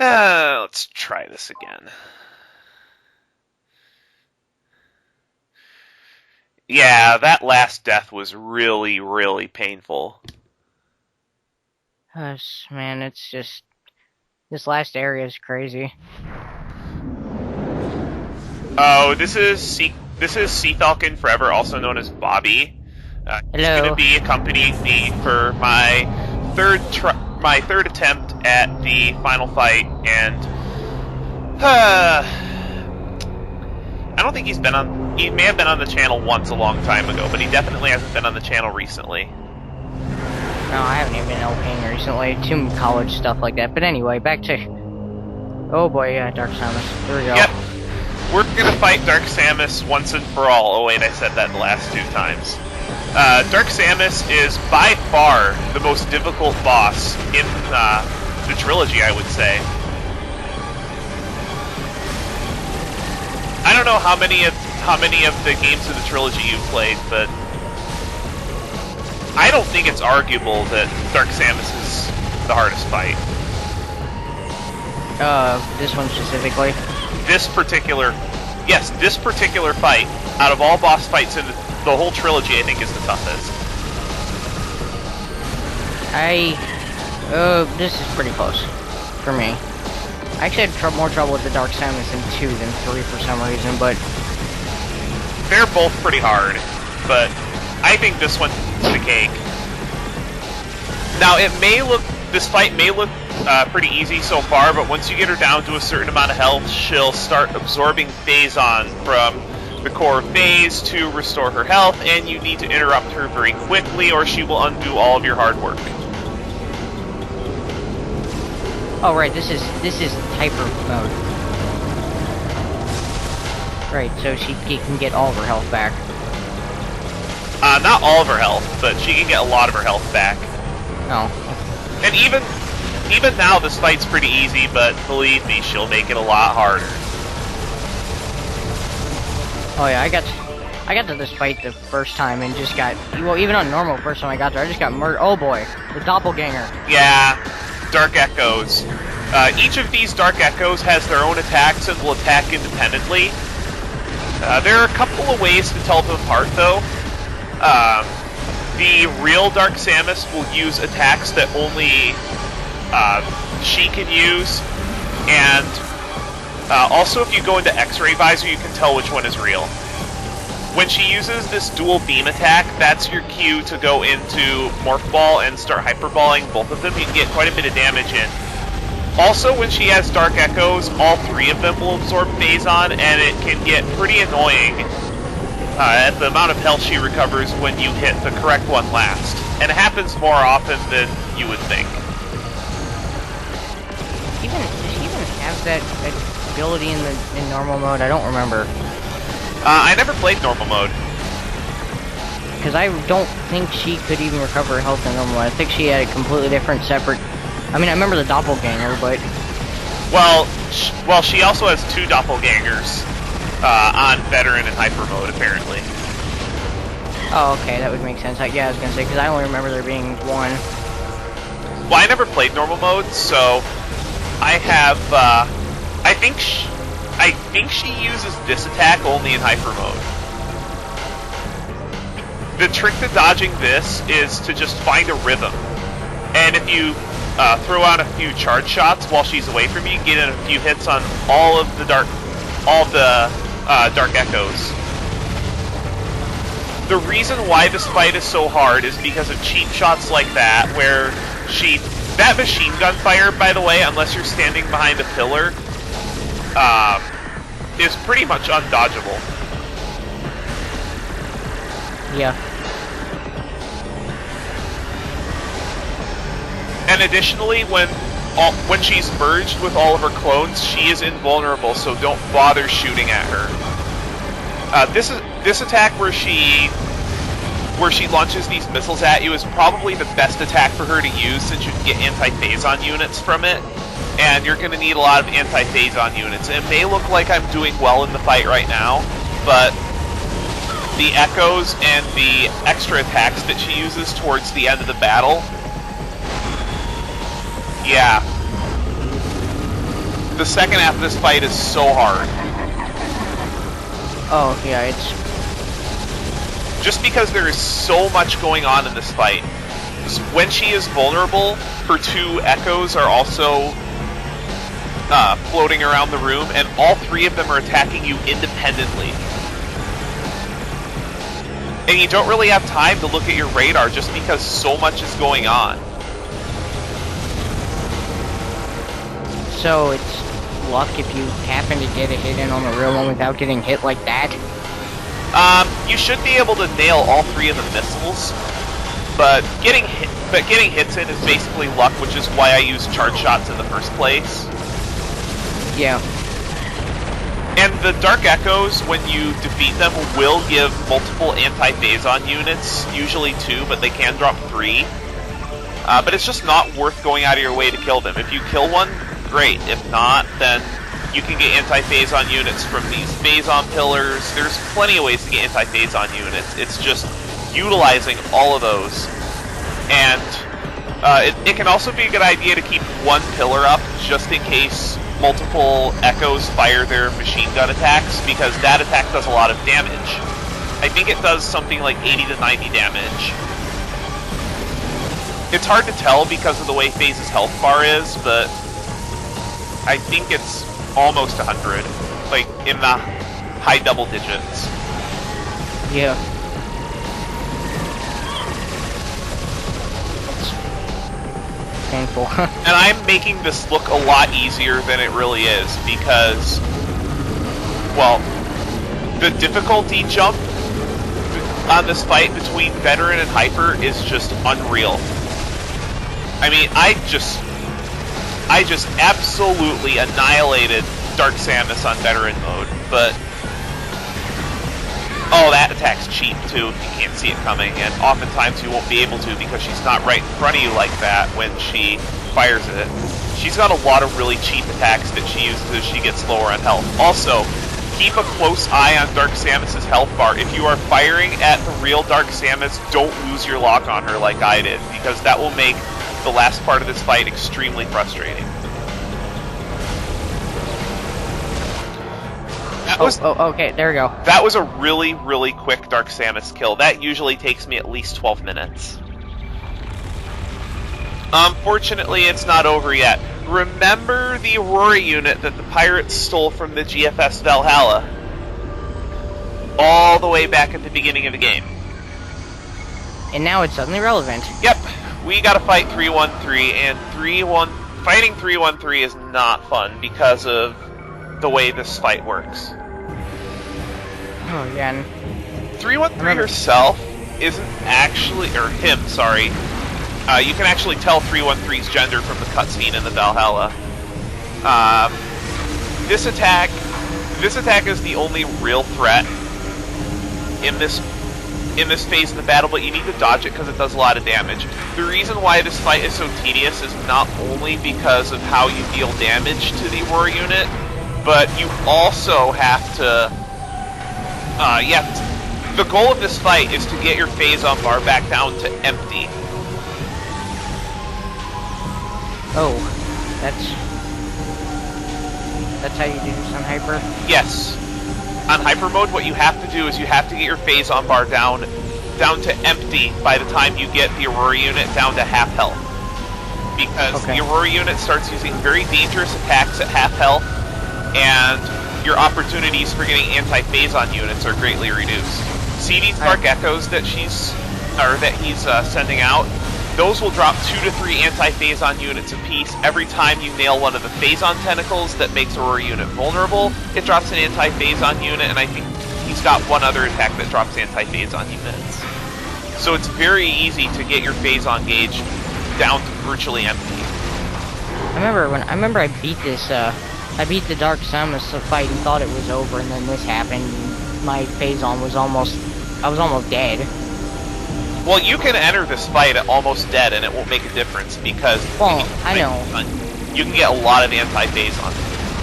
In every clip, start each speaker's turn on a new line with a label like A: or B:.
A: Let's try this again. Yeah, that last death was really, really painful.
B: Gosh, man, it's just... This last area is crazy.
A: Oh, this is Sea Falcon Forever, also known as Bobby. He's going to
B: Hello.
A: be accompanying me for my third attempt at the final fight, and I don't think he's been on. He may have been on the channel once a long time ago, but he definitely hasn't been on the channel recently.
B: No, I haven't even been LPing recently. Too much college stuff like that. But anyway, back to... Oh boy, yeah, Dark Samus. Here we go.
A: Yep. We're gonna fight Dark Samus once and for all. Oh wait, I said that the last 2 times. Dark Samus is by far the most difficult boss in the trilogy, I would say. I don't know how many of the games in the trilogy you've played, but I don't think it's arguable that Dark Samus is the hardest fight.
B: This one specifically?
A: This particular fight, out of all boss fights in the whole trilogy, I think is the toughest.
B: This is pretty close for me. I actually had more trouble with the Dark Samus in 2 than 3 for some reason, but...
A: They're both pretty hard, but I think this one's the cake. Now, this fight may look pretty easy so far, but once you get her down to a certain amount of health, she'll start absorbing Phazon from the core phase to restore her health, and you need to interrupt her very quickly or she will undo all of your hard work.
B: Oh right, this is Hypermode. Right, so she can get all of her health back.
A: Not all of her health, but she can get a lot of her health back.
B: Oh.
A: And even now, this fight's pretty easy, but believe me, she'll make it a lot harder.
B: Oh yeah, I got to this fight the first time and just got... Well, even on normal, first time I got there, I just got murdered. Oh boy, the doppelganger.
A: Yeah, Dark Echoes. Each of these Dark Echoes has their own attacks and will attack independently. There are a couple of ways to tell them apart, though. The real Dark Samus will use attacks that only she can use, and also if you go into X-ray visor, you can tell which one is real. When she uses this dual beam attack, that's your cue to go into Morph Ball and start Hyperballing both of them. You can get quite a bit of damage in. Also, when she has Dark Echoes, all 3 of them will absorb Phazon, and it can get pretty annoying at the amount of health she recovers when you hit the correct one last. And it happens more often than you would think.
B: Does she even have that ability in normal mode? I don't remember.
A: I never played normal mode.
B: Because I don't think she could even recover her health in normal mode. I think she had a completely different, separate... I mean, I remember the doppelganger, but...
A: Well, she also has 2 doppelgangers on Veteran and Hyper mode, apparently.
B: Oh, okay, that would make sense. Yeah, I was gonna say, because I only remember there being 1.
A: Well, I never played normal mode, so I have, I think she uses this attack only in Hyper mode. The trick to dodging this is to just find a rhythm. And if you throw out a few charge shots while she's away from you, get in a few hits on all of the Dark Echoes. The reason why this fight is so hard is because of cheap shots like that, where that machine gun fire, by the way, unless you're standing behind a pillar, is pretty much undodgeable.
B: Yeah.
A: And additionally, when she's merged with all of her clones, she is invulnerable, so don't bother shooting at her. This attack where she launches these missiles at you is probably the best attack for her to use, since you can get anti-Phazon units from it, and you're going to need a lot of anti-Phazon units. It may look like I'm doing well in the fight right now, but the Echoes and the extra attacks that she uses towards the end of the battle, yeah. The second half of this fight is so hard.
B: Oh, yeah, it's...
A: Just because there is so much going on in this fight. When she is vulnerable, her two echoes are also floating around the room, and all three of them are attacking you independently. And you don't really have time to look at your radar just because so much is going on.
B: So it's luck if you happen to get a hit in on the real one without getting hit like that?
A: You should be able to nail all three of the missiles, but getting hits in is basically luck, which is why I use charge shots in the first place.
B: Yeah.
A: And the Dark Echoes, when you defeat them, will give multiple anti-phazon units, usually 2, but they can drop 3. But it's just not worth going out of your way to kill them. If you kill one, great. If not, then you can get anti-phazon units from these phazon pillars. There's plenty of ways to get anti-phazon units. It's just utilizing all of those. And it can also be a good idea to keep one pillar up, just in case multiple echoes fire their machine gun attacks, because that attack does a lot of damage. I think it does something like 80 to 90 damage. It's hard to tell because of the way Phase's health bar is, but I think it's almost 100, like in the high double digits.
B: Yeah. Painful.
A: And I'm making this look a lot easier than it really is, because, well, the difficulty jump on this fight between Veteran and Hyper is just unreal. I mean, I just absolutely annihilated Dark Samus on Veteran mode, but oh, that attack's cheap too if you can't see it coming, and oftentimes you won't be able to because she's not right in front of you like that when she fires it. She's got a lot of really cheap attacks that she uses as she gets lower on health. Also, keep a close eye on Dark Samus's health bar. If you are firing at the real Dark Samus, don't lose your lock on her like I did, because that will make the last part of this fight extremely frustrating.
B: Okay, there we go.
A: That was a really, really quick Dark Samus kill. That usually takes me at least 12 minutes. Unfortunately, it's not over yet. Remember the Aurora unit that the pirates stole from the GFS Valhalla? All the way back at the beginning of the game.
B: And now it's suddenly relevant.
A: Yep, we gotta fight 313, and fighting 313 is not fun because of the way this fight works.
B: Oh, yeah.
A: 313 herself isn't actually, or him, sorry. You can actually tell 313's gender from the cutscene in the Valhalla. This attack is the only real threat in this phase of the battle, but you need to dodge it because it does a lot of damage. The reason why this fight is so tedious is not only because of how you deal damage to the Aurora unit, but you also have to, the goal of this fight is to get your phazon bar back down to empty.
B: Oh, that's how you do this on Hyper?
A: Yes. On Hyper mode, what you have to do is you have to get your phazon bar down to empty by the time you get the Aurora unit down to half health. Because the Aurora unit starts using very dangerous attacks at half health, and your opportunities for getting anti-phazon units are greatly reduced. See these Dark Echoes that he's sending out? Those will drop 2 to 3 anti-phazon units apiece every time you nail one of the phazon tentacles that makes Aurora unit vulnerable. It drops an anti-phazon unit, and I think he's got one other attack that drops anti-phazon units. So it's very easy to get your phazon gauge down to virtually empty.
B: I remember I beat this, I beat the Dark Samus fight and thought it was over, and then this happened. My phazon was I was almost dead.
A: Well, you can enter this fight at almost dead, and it won't make a difference because
B: I know
A: you can get a lot of anti-phazon.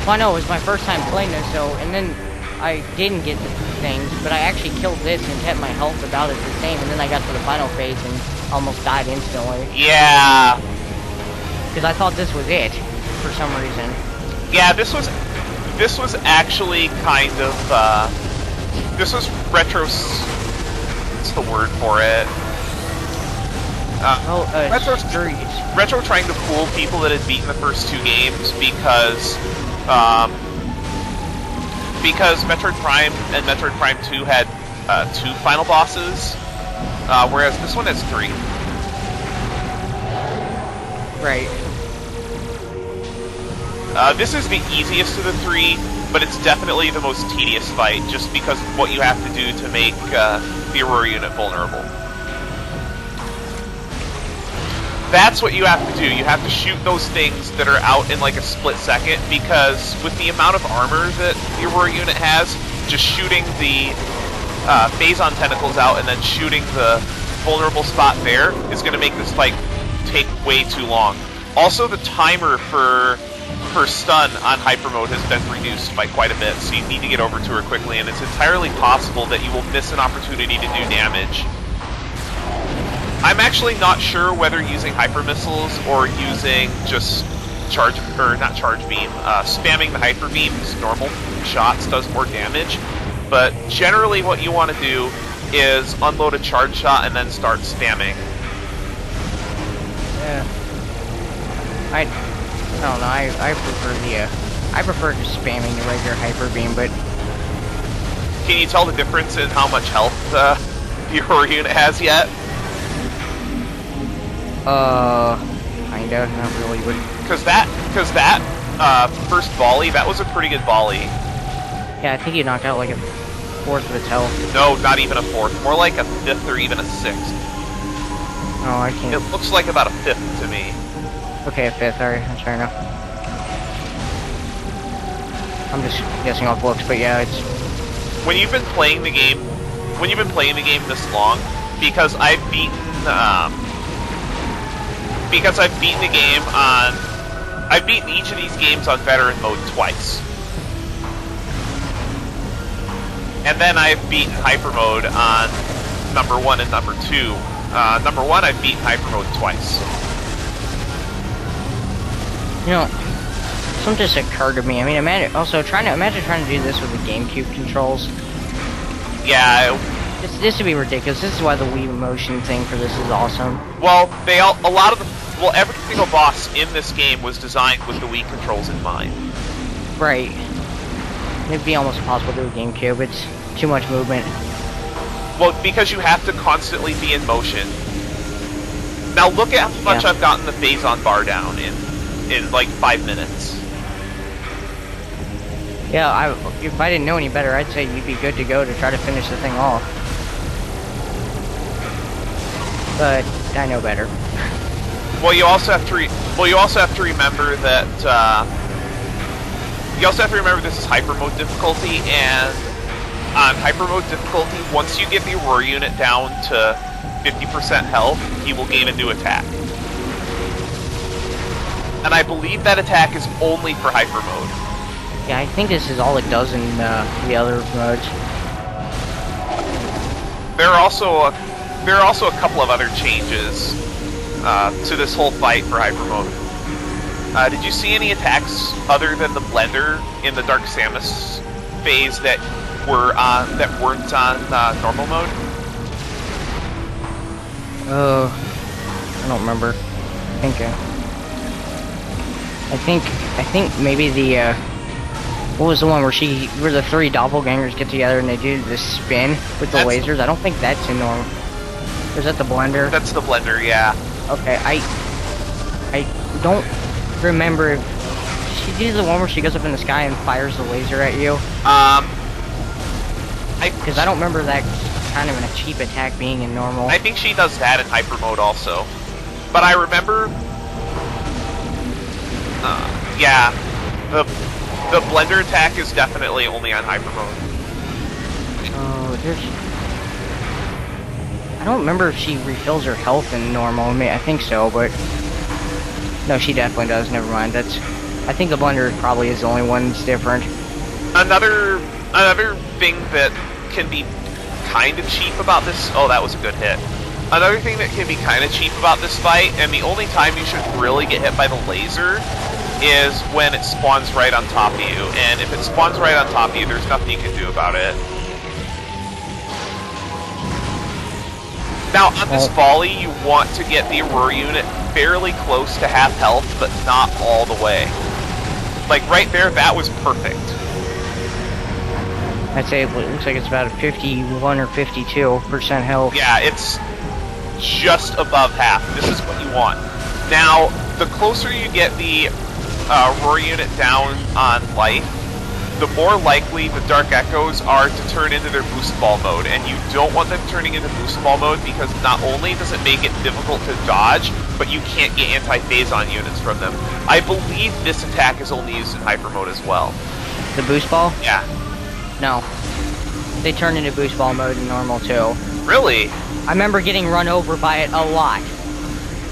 B: Well, I know it was my first time playing this, so and then I didn't get the things, but I actually killed this and kept my health about the same, and then I got to the final phase and almost died instantly.
A: Yeah.
B: Because I thought this was it for some reason.
A: Yeah, this was actually kind of this was what's the word for it? Retro trying to fool people that had beaten the first two games because Metroid Prime and Metroid Prime 2 had 2 final bosses, whereas this one has 3.
B: Right.
A: This is the easiest of the 3, but it's definitely the most tedious fight, just because of what you have to do to make the Aurora Unit vulnerable. That's what you have to do. You have to shoot those things that are out in like a split second, because with the amount of armor that the Aurora Unit has, just shooting the Phazon tentacles out and then shooting the vulnerable spot there is going to make this fight take way too long. Also, the timer for stun on Hypermode has been reduced by quite a bit, so you need to get over to her quickly, and it's entirely possible that you will miss an opportunity to do damage. I'm actually not sure whether using hyper missiles or using just spamming the hyper beams, normal shots, does more damage. But generally, what you want to do is unload a charge shot and then start spamming.
B: Yeah. I don't know. I prefer just spamming the regular hyper beam, but
A: can you tell the difference in how much health the Aurora Unit has yet?
B: Kinda, not really, but...
A: Cause that, first volley, that was a pretty good volley.
B: Yeah, I think you knocked out like a fourth of its health.
A: No, not even a fourth. More like a fifth or even a sixth.
B: Oh, I can't...
A: It looks like about a fifth to me.
B: Okay, a fifth, alright, that's fair enough. I'm just guessing off looks, but yeah, it's...
A: When you've been playing the game this long, because I've beaten each of these games on veteran mode twice. And then I've beaten Hypermode on number 1 and number 2. Number 1, I've beaten Hypermode twice.
B: You know, something just occurred to me. I mean, imagine trying to do this with the GameCube controls.
A: Yeah.
B: This would be ridiculous. This is why the Wii motion thing for this is awesome.
A: Well, every single boss in this game was designed with the Wii controls in mind.
B: Right. It'd be almost impossible to do a GameCube. It's too much movement.
A: Well, because you have to constantly be in motion. Now look at how much I've gotten the Phazon bar down in like 5 minutes.
B: Yeah, if I didn't know any better, I'd say you'd be good to go to try to finish the thing off. But I know better.
A: Well, you also have to remember that this is Hypermode difficulty, and on Hypermode difficulty, once you get the Aurora Unit down to 50% health, he will gain a new attack. And I believe that attack is only for Hypermode.
B: Yeah, I think this is all it does in the other modes.
A: There are also a couple of other changes to this whole fight for Hypermode. Did you see any attacks other than the blender in the Dark Samus phase that weren't on normal mode?
B: I don't remember. I think maybe the what was the one where the 3 doppelgangers get together and they do this spin with the lasers? I don't think that's in normal. Or is that the blender?
A: That's the blender, yeah.
B: Okay, I don't remember if she did the one where she goes up in the sky and fires the laser at you. Because I don't remember that kind of a cheap attack being in normal.
A: I think she does that in Hypermode also. But I remember, yeah, the blender attack is definitely only on Hypermode.
B: Oh, I don't remember if she refills her health in normal. I mean, I think so, but no, she definitely does. Never mind. I think the blender probably is the only one that's different.
A: Another thing that can be kind of cheap about this. Oh, that was a good hit. Another thing that can be kind of cheap about this fight, and the only time you should really get hit by the laser, is when it spawns right on top of you, and if it spawns right on top of you, there's nothing you can do about it. Now, on this volley, you want to get the Aurora Unit fairly close to half health, but not all the way. Like, right there, that was perfect.
B: I'd say it looks like it's about a 51 or 52% health.
A: Yeah, it's just above half. This is what you want. Now, the closer you get the Aurora Unit down on life, the more likely the Dark Echoes are to turn into their boost ball mode, and you don't want them turning into boost ball mode because not only does it make it difficult to dodge, but you can't get anti-phazon units from them. I believe this attack is only used in hyper mode as well.
B: The boost ball?
A: Yeah.
B: No. They turn into boost ball mode in normal too.
A: Really?
B: I remember getting run over by it a lot.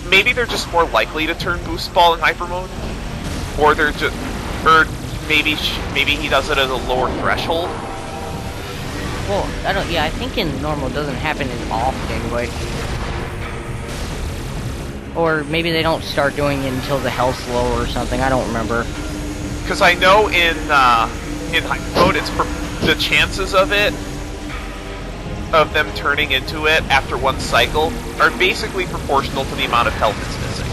A: Maybe they're just more likely to turn boost ball in hyper mode? Or they're just... Or maybe he does it at a lower threshold?
B: Well, I think in normal it doesn't happen as often, but... Or maybe they don't start doing it until the health's lower or something, I don't remember.
A: Because I know in hyper mode, it's the chances of them turning into it after one cycle are basically proportional to the amount of health it's missing.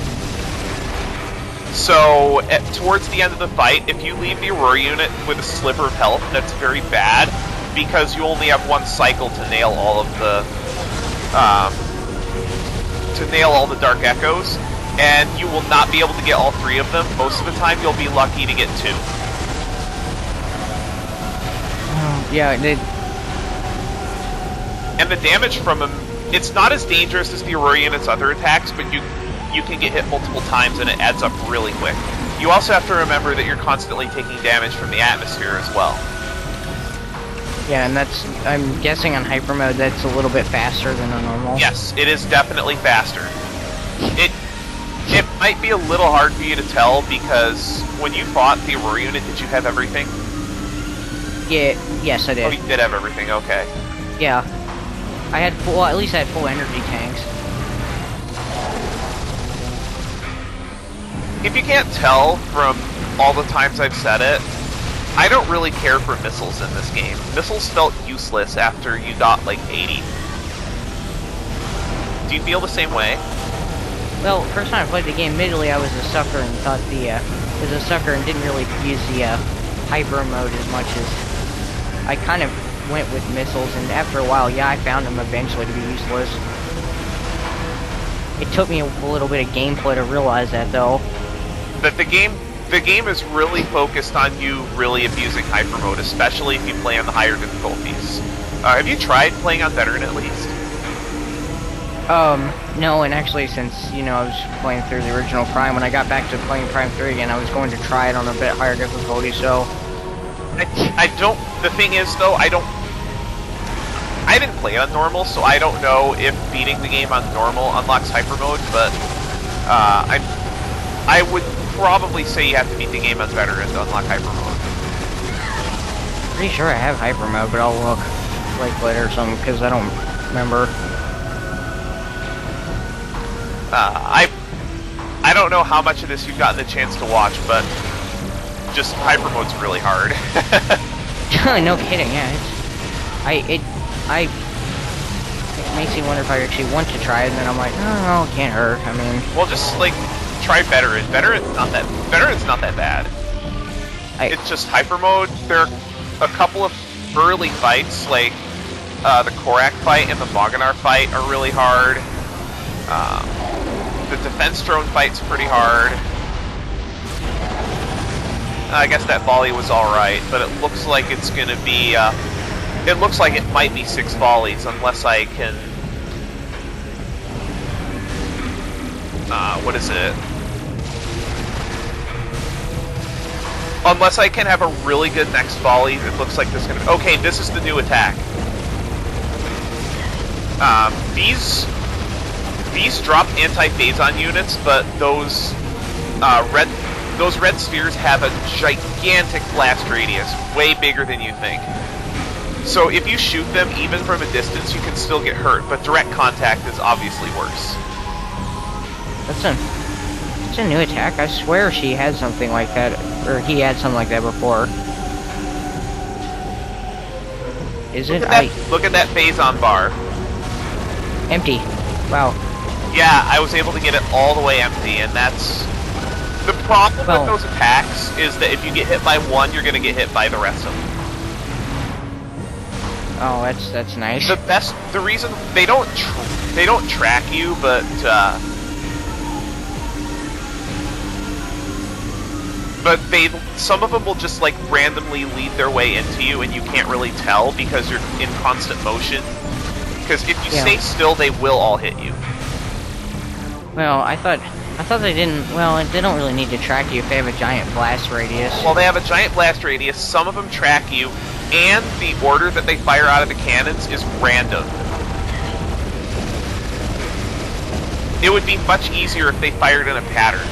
A: So, towards the end of the fight, if you leave the Aurora Unit with a sliver of health, that's very bad, because you only have one cycle to nail all of the Dark Echoes, and you will not be able to get all three of them. Most of the time, you'll be lucky to get two.
B: Yeah,
A: and the damage from them, it's not as dangerous as the Aurora Unit's other attacks, but you can get hit multiple times and it adds up really quick. You also have to remember that you're constantly taking damage from the atmosphere as well.
B: Yeah, and I'm guessing on hyper mode that's a little bit faster than on normal.
A: Yes, it is definitely faster. It might be a little hard for you to tell because when you fought the Aurora Unit, did you have everything?
B: Yeah, yes I did.
A: Oh, you did have everything, okay.
B: Yeah. I had at least I had full energy tanks.
A: If you can't tell from all the times I've said it, I don't really care for missiles in this game. Missiles felt useless after you got like 80. Do you feel the same way?
B: Well, first time I played the game, admittedly I was a sucker and thought was a sucker and didn't really use the hyper mode as much as I kind of went with missiles, and after a while, yeah, I found them eventually to be useless. It took me a little bit of gameplay to realize that, though.
A: That the game is really focused on you really abusing hyper mode, especially if you play on the higher difficulties. Have you tried playing on veteran at least?
B: No, and actually since, I was playing through the original Prime, when I got back to playing Prime 3 again, I was going to try it on a bit higher difficulty, so...
A: The thing is, though, I didn't play on normal, so I don't know if beating the game on normal unlocks hyper mode, but, I would probably say you have to beat the game on veteran to unlock hyper mode.
B: Pretty sure I have hyper mode, but I'll look later or something, because I don't remember.
A: I don't know how much of this you've gotten the chance to watch, but just hyper mode's really hard.
B: No kidding, yeah. It makes me wonder if I actually want to try it, and then I'm like, oh, it can't hurt. I mean,
A: well, just like try veteran. Veteran's not that bad. It's just hyper mode. There are a couple of early fights, like the Korak fight and the Moganar fight, are really hard. The defense drone fight's pretty hard. I guess that volley was alright, but it looks like it's gonna be, it looks like it might be 6 volleys, unless I can, what is it? Unless I can have a really good next volley, it looks like this is gonna, okay, this is the new attack. These drop anti-phazon units, but those red spheres have a gigantic blast radius, way bigger than you think. So if you shoot them even from a distance, you can still get hurt, but direct contact is obviously worse.
B: It's a new attack. I swear she had something like that, or he had something like that before. Is it?
A: Look at that phase-on bar.
B: Empty. Wow.
A: Yeah, I was able to get it all the way empty, and that's... The problem with those attacks is that if you get hit by one, you're going to get hit by the rest of them.
B: Oh, that's nice.
A: The reason they don't track you, but some of them will just like randomly lead their way into you, and you can't really tell because you're in constant motion. Because if you stay still, they will all hit you.
B: Well, I thought they didn't. Well, they don't really need to track you if they have a giant blast radius.
A: Well, they have a giant blast radius. Some of them track you, and the order that they fire out of the cannons is random. It would be much easier if they fired in a pattern,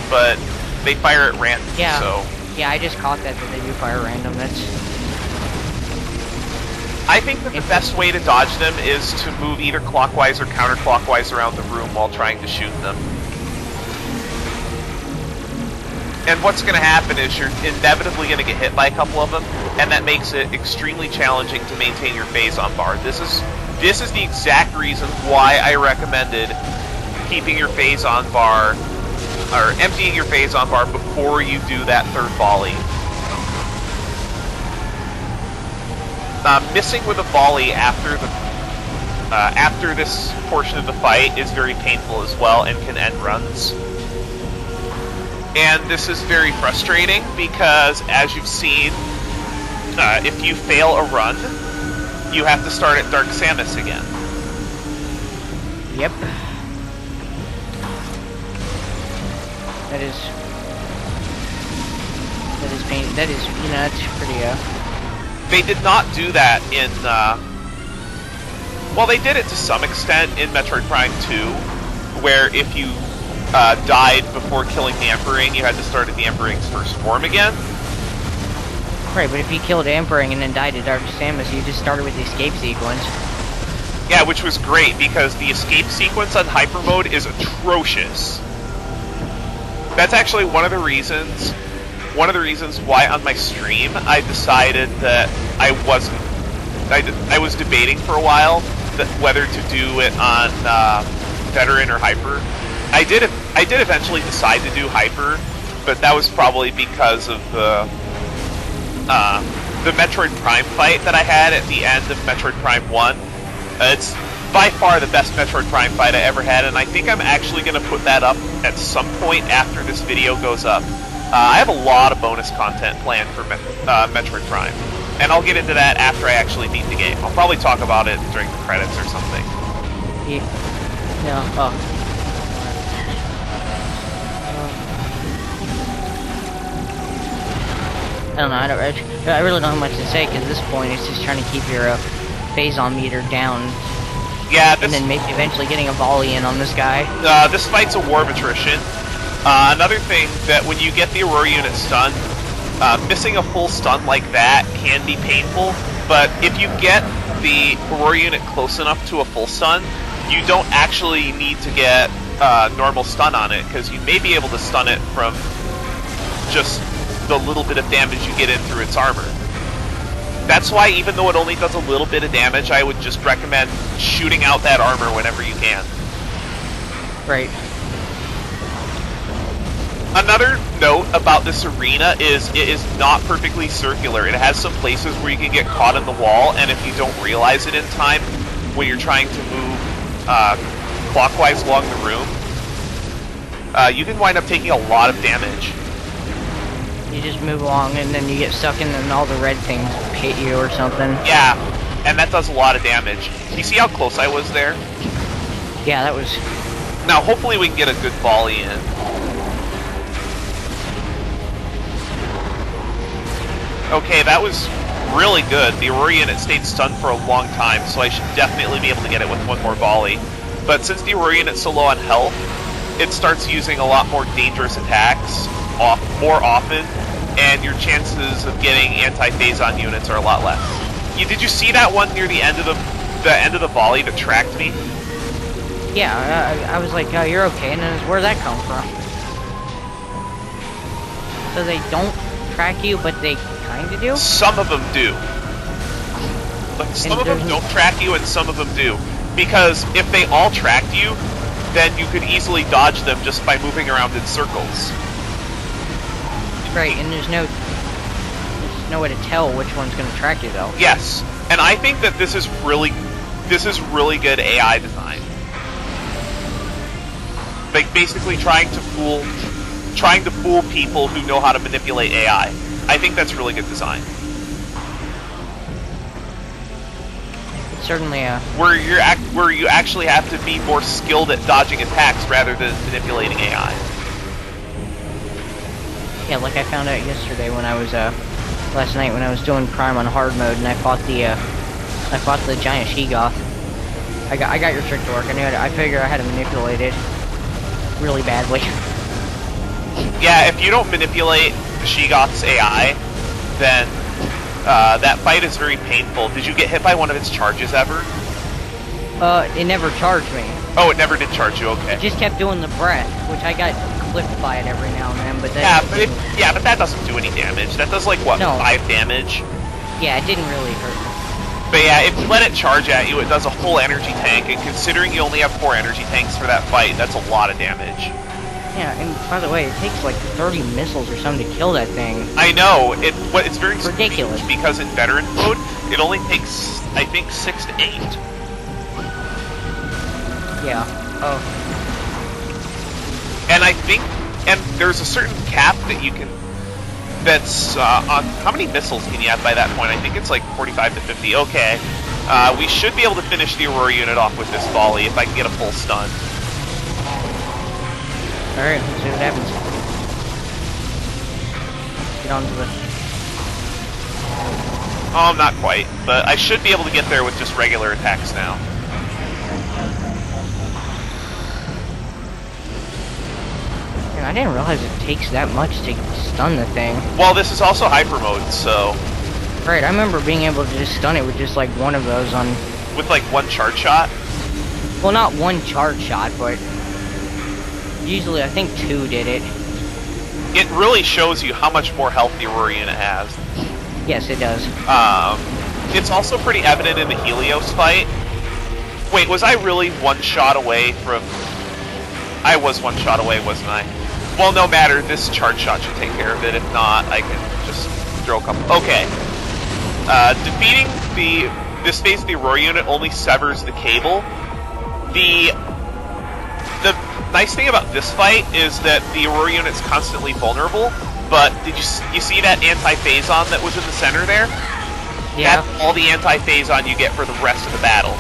A: but they fire at random.
B: Yeah.
A: So.
B: Yeah, I just caught that they do fire random.
A: I think that the best way to dodge them is to move either clockwise or counterclockwise around the room while trying to shoot them. And what's going to happen is you're inevitably going to get hit by a couple of them, and that makes it extremely challenging to maintain your phase-on bar. This is the exact reason why I recommended keeping your phase-on bar, or emptying your phase-on bar before you do that third volley. Missing with a volley after this portion of the fight is very painful as well and can end runs. And this is very frustrating because, as you've seen, if you fail a run, you have to start at Dark Samus again.
B: Yep. That is pain. That is, that's pretty.
A: They did not do that in. Well, they did it to some extent in Metroid Prime 2, where if you died before killing the Emperor-ing, you had to start at the Emperor-ing's first form again.
B: Right, but if you killed Emperor-ing and then died to Dark Samus, you just started with the escape sequence.
A: Yeah, which was great, because the escape sequence on Hypermode is atrocious. That's actually one of the reasons why on my stream I decided that I was debating for a while whether to do it on Veteran or Hyper. I did eventually decide to do Hyper, but that was probably because of the Metroid Prime fight that I had at the end of Metroid Prime 1. It's by far the best Metroid Prime fight I ever had, and I think I'm actually going to put that up at some point after this video goes up. I have a lot of bonus content planned for Metroid Prime, and I'll get into that after I actually beat the game. I'll probably talk about it during the credits or something.
B: Yeah. No. Oh. I don't know. I really don't have much to say, because at this point it's just trying to keep your phase-on meter down.
A: Yeah.
B: And then maybe eventually getting a volley in on this guy.
A: This fight's a war of attrition. Another thing, that when you get the Aurora Unit stunned, missing a full stun like that can be painful, but if you get the Aurora Unit close enough to a full stun, you don't actually need to get normal stun on it, because you may be able to stun it from just the little bit of damage you get in through its armor. That's why, even though it only does a little bit of damage, I would just recommend shooting out that armor whenever you can.
B: Right.
A: Another note about this arena is it is not perfectly circular. It has some places where you can get caught in the wall, and if you don't realize it in time when you're trying to move clockwise along the room, you can wind up taking a lot of damage.
B: You just move along, and then you get stuck in, and all the red things hit you or something.
A: Yeah, and that does a lot of damage. You see how close I was there?
B: Yeah, that was...
A: Now, hopefully we can get a good volley in. Okay, that was really good. The Aurora Unit stayed stunned for a long time, so I should definitely be able to get it with one more volley. But since the Aurora Unit's so low on health, it starts using a lot more dangerous attacks more often, and your chances of getting anti-phase-on units are a lot less. Did you see that one near the end of the volley that tracked me?
B: Yeah, I was like, oh, you're okay, and then where'd that come from? So they don't track you, but they kinda do?
A: Some of them do. Like, some of them don't track you and some of them do. Because if they all tracked you, then you could easily dodge them just by moving around in circles.
B: Right, and there's no way to tell which one's gonna track you though.
A: Yes, and I think that this is really good AI design. Like basically trying to fool people who know how to manipulate AI. I think that's really good design.
B: It's certainly a
A: where you actually have to be more skilled at dodging attacks rather than manipulating AI.
B: Yeah, like I found out yesterday when I was last night when I was doing Prime on hard mode and I fought the giant She-Goth. I got your trick to work. I figured I had to manipulate it really badly.
A: Yeah, if you don't manipulate the She-Goth's AI, then that fight is very painful. Did you get hit by one of its charges ever?
B: It never charged me.
A: Oh, it never did charge you. Okay.
B: It just kept doing the breath, which I got clipped by it every now and then. But
A: but that doesn't do any damage. That does like what, 5 damage?
B: Yeah, it didn't really hurt me.
A: But yeah, if you let it charge at you, it does a whole energy tank, and considering you only have 4 energy tanks for that fight, that's a lot of damage.
B: Yeah, and by the way, it takes like 30 missiles or something to kill that thing.
A: I know, it's very
B: ridiculous
A: because in veteran mode, it only takes, I think, 6 to 8.
B: Yeah. Oh.
A: And there's a certain cap that you can, that's on, how many missiles can you have by that point? I think it's like 45 to 50. Okay. We should be able to finish the Aurora unit off with this volley if I can get a full stun.
B: Alright, let's see what happens. Get onto the...
A: Oh, not quite, but I should be able to get there with just regular attacks now.
B: Man, I didn't realize it takes that much to stun the thing.
A: Well, this is also Hypermode, so...
B: Right, I remember being able to just stun it with just like one of those on...
A: With like one charge shot?
B: Well, not one charge shot, but... Usually, I think 2 did it.
A: It really shows you how much more health the Aurora unit has.
B: Yes, it does.
A: It's also pretty evident in the Helios fight. Wait, was I really 1 shot away from... I was 1 shot away, wasn't I? Well, no matter, this charge shot should take care of it. If not, I can just throw a couple... Okay. Defeating this phase of the Aurora unit only severs the cable. The nice thing about this fight is that the Aurora unit's constantly vulnerable, but did you see that anti-phazon that was in the center there?
B: Yeah.
A: That's all the anti-phazon you get for the rest of the battle.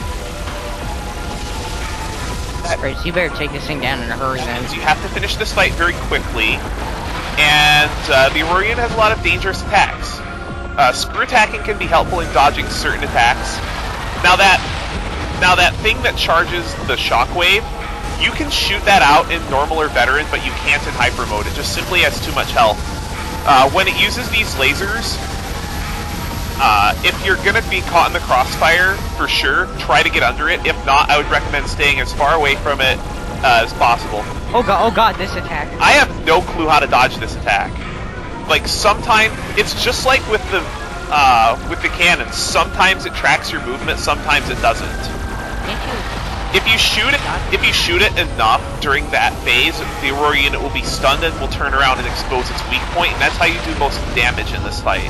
B: Right, so you better take this thing down in a hurry then.
A: So you have to finish this fight very quickly, and the Aurora unit has a lot of dangerous attacks. Screw attacking can be helpful in dodging certain attacks. Now that thing that charges the shockwave, you can shoot that out in normal or veteran, but you can't in hyper mode. It just simply has too much health. When it uses these lasers, if you're going to be caught in the crossfire, for sure, try to get under it. If not, I would recommend staying as far away from it as possible.
B: Oh god, this attack.
A: I have no clue how to dodge this attack. Like, sometimes, it's just like with the cannons. Sometimes it tracks your movement, sometimes it doesn't. If you shoot it enough during that phase, the Aurora unit will be stunned and will turn around and expose its weak point, and that's how you do most damage in this fight.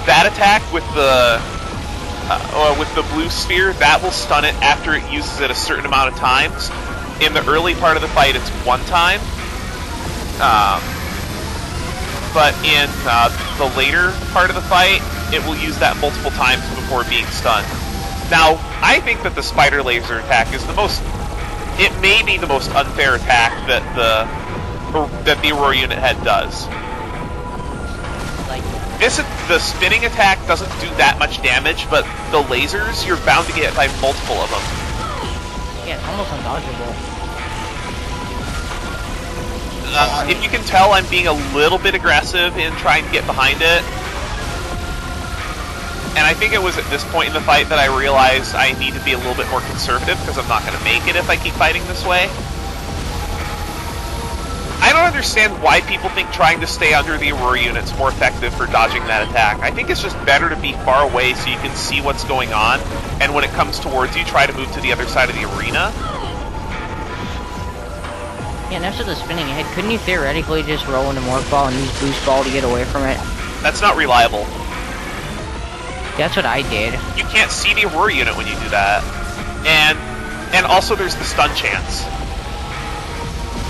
A: That attack with the blue sphere, that will stun it after it uses it a certain amount of times. In the early part of the fight, it's 1 time. But in the later part of the fight, it will use that multiple times before being stunned. Now, I think that the spider laser attack is it may be the most unfair attack that the Aurora unit head does. The spinning attack doesn't do that much damage, but the lasers, you're bound to get hit by multiple of them.
B: Yeah, it's almost undodgeable.
A: If you can tell, I'm being a little bit aggressive in trying to get behind it. And I think it was at this point in the fight that I realized I need to be a little bit more conservative, because I'm not going to make it if I keep fighting this way. I don't understand why people think trying to stay under the Aurora Unit's more effective for dodging that attack. I think it's just better to be far away so you can see what's going on, and when it comes towards you, try to move to the other side of the arena.
B: Yeah, next to the spinning head, couldn't you theoretically just roll into Morph Ball and use Boost Ball to get away from it?
A: That's not reliable.
B: That's what I did.
A: You can't see the Aurora Unit when you do that. And also there's the stun chance.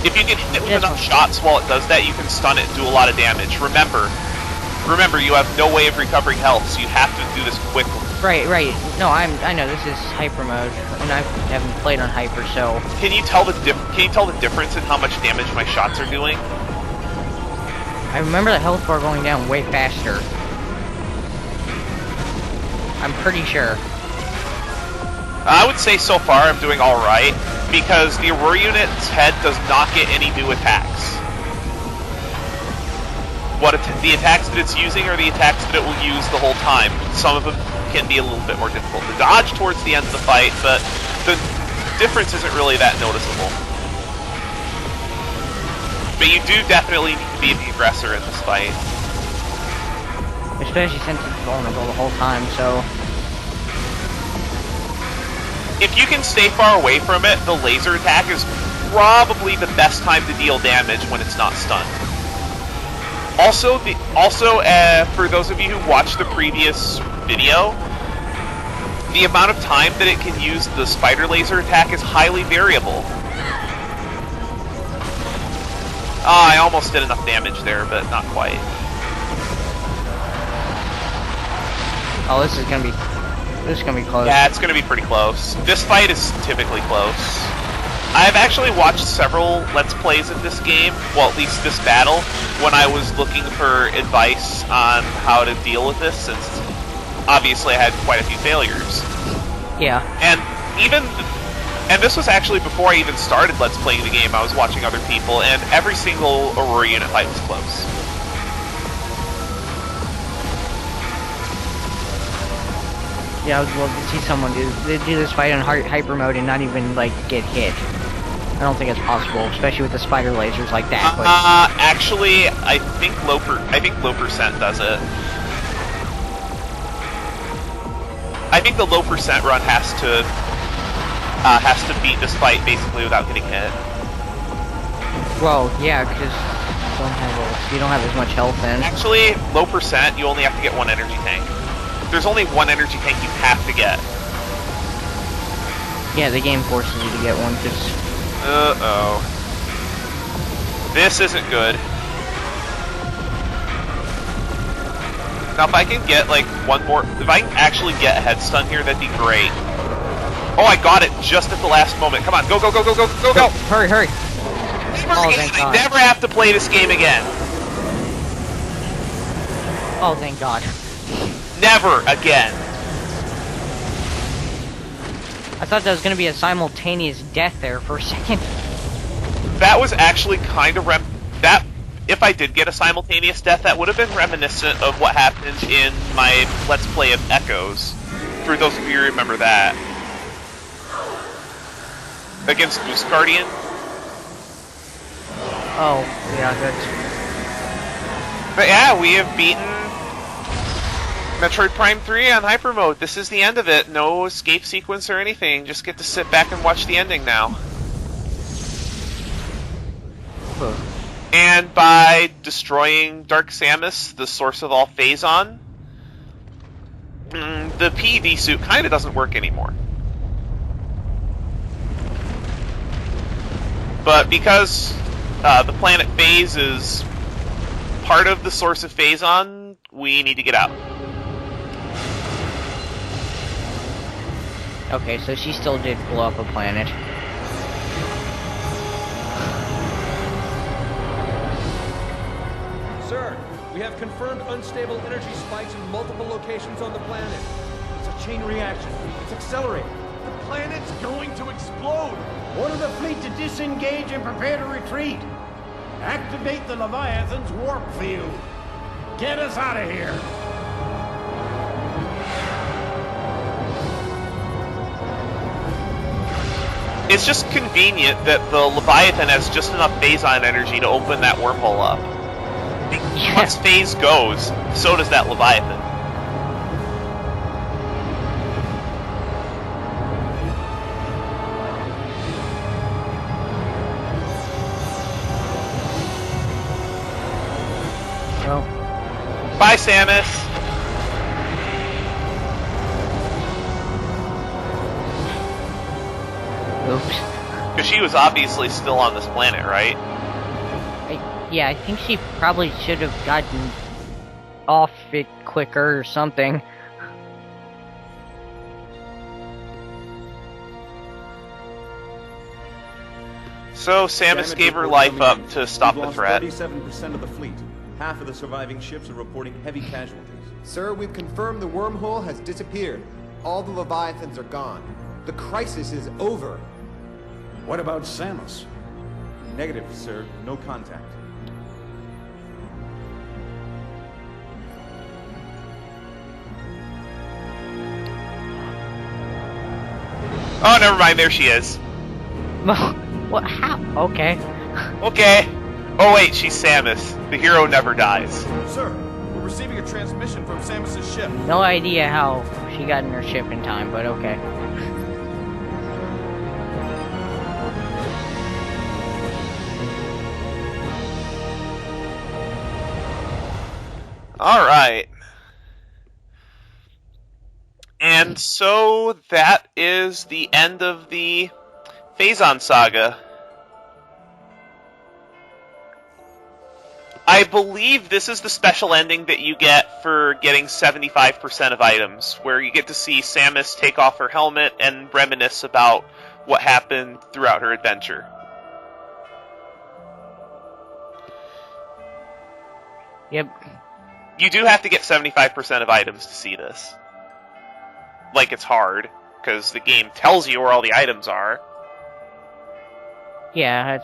A: If you get hit with enough shots while it does that, you can stun it and do a lot of damage. Remember, you have no way of recovering health, so you have to do this quickly.
B: Right. No, I know this is Hyper Mode, and I haven't played on Hyper, so.
A: Can you tell the difference in how much damage my shots are doing?
B: I remember the health bar going down way faster. I'm pretty sure.
A: I would say so far I'm doing alright, because the Aurora Unit's head does not get any new attacks. The attacks that it's using are the attacks that it will use the whole time. Some of them can be a little bit more difficult to dodge towards the end of the fight, but the difference isn't really that noticeable. But you do definitely need to be the aggressor in this fight.
B: Especially since it's vulnerable the whole time, so.
A: If you can stay far away from it, the laser attack is probably the best time to deal damage when it's not stunned. Also, for those of you who watched the previous video, the amount of time that it can use the spider laser attack is highly variable. I almost did enough damage there, but not quite.
B: Oh, this is gonna be close.
A: Yeah, it's gonna be pretty close. This fight is typically close. I've actually watched several Let's Plays of this game, well, at least this battle, when I was looking for advice on how to deal with this, since obviously I had quite a few failures.
B: Yeah.
A: And this was actually before I even started Let's Playing the game. I was watching other people, and every single Aurora Unit fight was close.
B: Yeah, I would love to see someone do this fight on Hyper Mode and not even, like, get hit. I don't think it's possible, especially with the spider lasers like that. But
A: actually, I think low percent does it. I think the low percent run has to beat this fight basically without getting hit.
B: Well, yeah, because you don't have as much health then.
A: Actually, low percent, you only have to get one energy tank. There's only one energy tank you have to get.
B: Yeah, the game forces you to get one, because...
A: Uh-oh. This isn't good. Now, if I can get, like, one more... If I can actually get a head stun here, that'd be great. Oh, I got it just at the last moment. Come on, go, go, go, go, go, go, go!
B: Hurry!
A: I never have to play this game again.
B: Oh, thank God.
A: Never again.
B: I thought that was going to be a simultaneous death there for a second.
A: That was actually kind of if I did get a simultaneous death, that would have been reminiscent of what happened in my Let's Play of Echoes. For those of you who remember that. Against Goose Guardian.
B: Oh, yeah, that's...
A: But yeah, we have beaten Metroid Prime 3 on Hyper Mode. This is the end of it. No escape sequence or anything. Just get to sit back and watch the ending now.
B: Huh.
A: And by destroying Dark Samus, the source of all Phazon, the PED suit kind of doesn't work anymore. But because the planet Phase is part of the source of Phazon, we need to get out.
B: Okay, so she still did blow up a planet.
C: Sir, we have confirmed unstable energy spikes in multiple locations on the planet. It's a chain reaction. It's accelerating. The planet's going to explode!
D: Order the fleet to disengage and prepare to retreat. Activate the Leviathan's warp field. Get us out of here.
A: It's just convenient that the Leviathan has just enough Phazon energy to open that wormhole up. Once Phase goes, so does that Leviathan.
B: Well,
A: bye, Samus.
B: oops.
A: Because she was obviously still on this planet, right?
B: Yeah, I think she probably should have gotten off it quicker or something.
A: So Samus gave her life up to stop the threat.
C: 37% of the fleet. Half of the surviving ships are reporting heavy casualties.
E: Sir, we've confirmed the wormhole has disappeared. All the Leviathans are gone. The crisis is over.
D: What about Samus?
C: Negative, sir. No contact.
A: Oh, never mind. There she is.
B: What? How? Okay.
A: Okay. Oh wait, she's Samus. The hero never dies.
C: Sir, we're receiving a transmission from Samus's ship.
B: No idea how she got in her ship in time, but okay.
A: Alright. And so that is the end of the Phazon saga. I believe this is the special ending that you get for getting 75% of items, where you get to see Samus take off her helmet and reminisce about what happened throughout her adventure.
B: Yep.
A: You do have to get 75% of items to see this. Like, it's hard, because the game tells you where all the items are.
B: Yeah,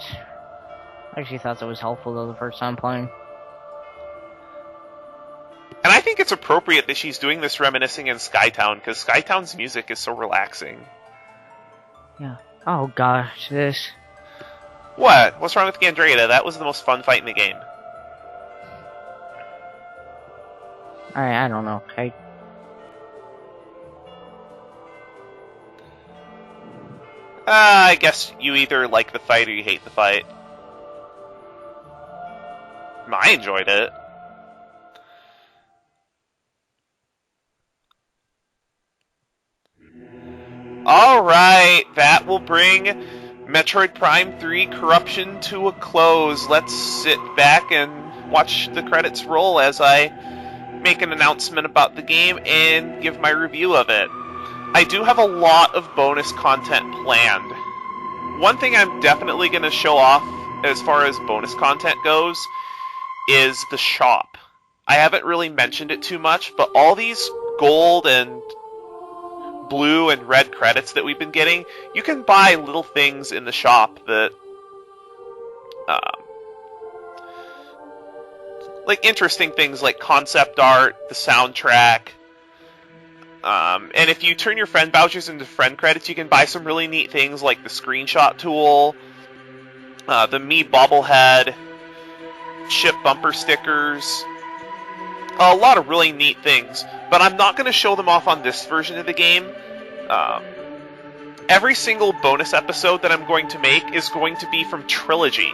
B: I actually thought that was helpful though the first time playing.
A: And I think it's appropriate that she's doing this reminiscing in Skytown, because Skytown's music is so relaxing.
B: Yeah. Oh gosh, this.
A: What? What's wrong with Gandreda? That was the most fun fight in the game.
B: I don't know.
A: I guess you either like the fight or you hate the fight. I enjoyed it. Alright, that will bring Metroid Prime 3 Corruption to a close. Let's sit back and watch the credits roll as I make an announcement about the game and give my review of it. I do have a lot of bonus content planned. One thing I'm definitely going to show off as far as bonus content goes is the shop. I haven't really mentioned it too much, but all these gold and blue and red credits that we've been getting, you can buy little things in the shop that like interesting things like concept art, the soundtrack, and if you turn your friend vouchers into friend credits, you can buy some really neat things like the screenshot tool, the Me bobblehead, ship bumper stickers, a lot of really neat things. But I'm not going to show them off on this version of the game. Every single bonus episode that I'm going to make is going to be from Trilogy.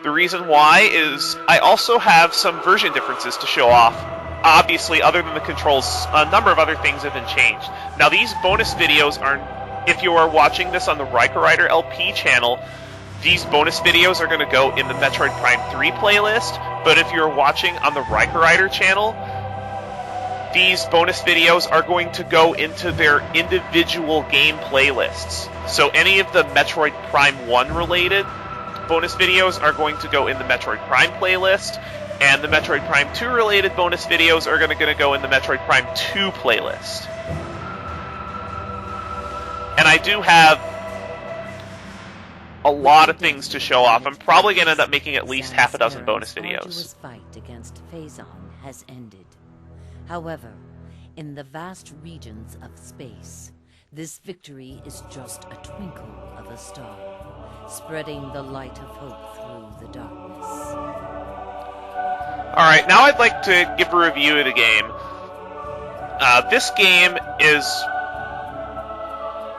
A: The reason why is I also have some version differences to show off. Obviously, other than the controls, a number of other things have been changed. Now, these bonus videos are, if you are watching this on the Riker Rider LP channel, these bonus videos are going to go in the Metroid Prime 3 playlist, but if you're watching on the Riker Rider channel, these bonus videos are going to go into their individual game playlists. So any of the Metroid Prime 1 related bonus videos are going to go in the Metroid Prime playlist, and the Metroid Prime 2 related bonus videos are going to go in the Metroid Prime 2 playlist. And I do have a lot of things to show off. I'm probably going to end up making at least half a dozen bonus videos.
F: The fight against Phazon has ended. However, in the vast regions of space, This victory is just a twinkle of a star, spreading the light of hope through the darkness.
A: Alright, now I'd like to give a review of the game. This game is...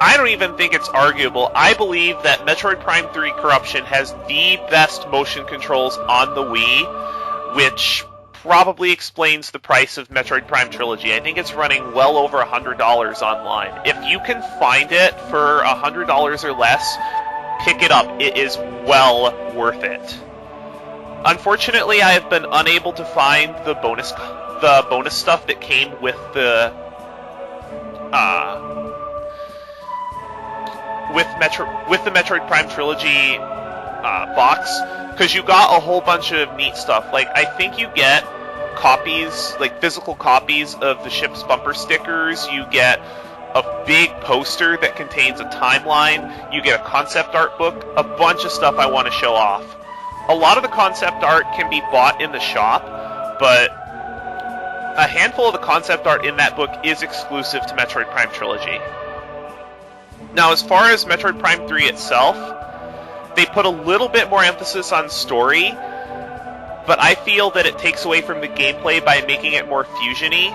A: I don't even think it's arguable. I believe that Metroid Prime 3 Corruption has the best motion controls on the Wii, which probably explains the price of Metroid Prime Trilogy. I think it's running well over $100 online. If you can find it for $100 or less, pick it up. It is well worth it. Unfortunately, I have been unable to find the bonus stuff that came with the Metroid Prime Trilogy box, because you got a whole bunch of neat stuff. Like, I think you get copies, like physical copies of the ship's bumper stickers. You get a big poster that contains a timeline. You get a concept art book, a bunch of stuff I want to show off. A lot of the concept art can be bought in the shop, but a handful of the concept art in that book is exclusive to Metroid Prime Trilogy. Now, as far as Metroid Prime 3 itself, they put a little bit more emphasis on story, but I feel that it takes away from the gameplay by making it more fusion-y.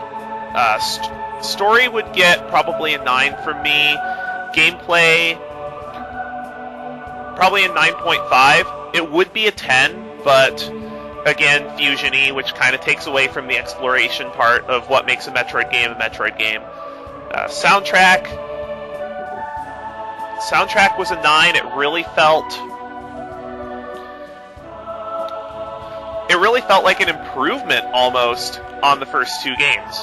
A: Story would get probably a 9 from me. Gameplay, probably a 9.5. It would be a 10, but again, fusion-y, which kind of takes away from the exploration part of what makes a Metroid game a Metroid game. Soundtrack was a 9. It really felt like an improvement almost on the first two games.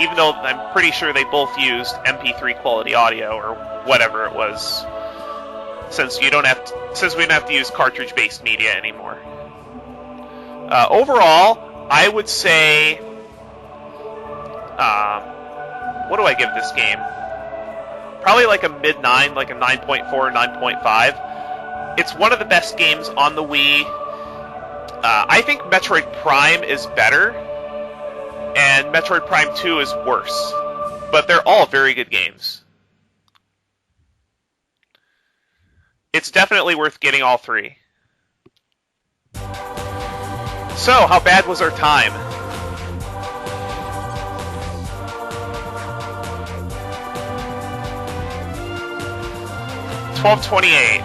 A: Even though I'm pretty sure they both used MP3 quality audio or whatever it was, since we don't have to use cartridge-based media anymore. Overall, I would say, what do I give this game? Probably like a mid-9, like a 9.4 or 9.5. It's one of the best games on the Wii. I think Metroid Prime is better, and Metroid Prime 2 is worse. But they're all very good games. It's definitely worth getting all three. So, how bad was our time? $12:28.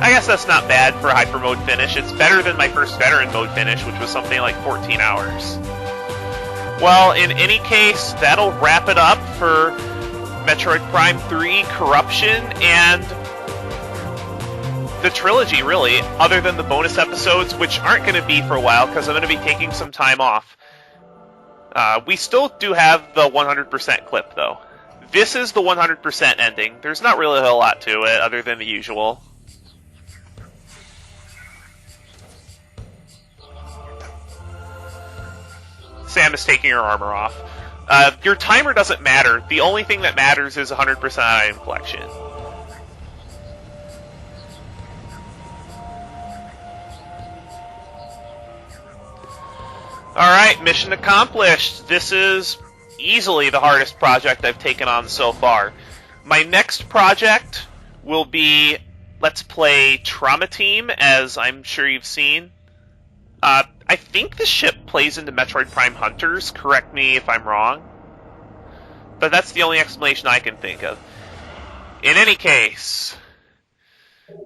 A: I guess that's not bad for a Hypermode finish. It's better than my first Veteran Mode finish, which was something like 14 hours. Well, in any case, that'll wrap it up for Metroid Prime 3 Corruption and the trilogy, really, other than the bonus episodes, which aren't going to be for a while because I'm going to be taking some time off. We still do have the 100% clip, though. This is the 100% ending. There's not really a whole lot to it other than the usual. Samus taking her armor off. Your timer doesn't matter. The only thing that matters is 100% item collection. Alright, mission accomplished. This is easily the hardest project I've taken on so far. My next project will be Let's Play Trauma Team, as I'm sure you've seen. I think the ship plays into Metroid Prime Hunters, correct me if I'm wrong. But that's the only explanation I can think of. In any case,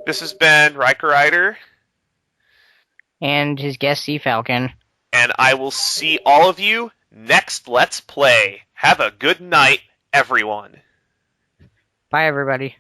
A: this has been Riker Rider.
B: And his guest, Sea Falcon.
A: And I will see all of you next Let's Play. Have a good night, everyone.
B: Bye, everybody.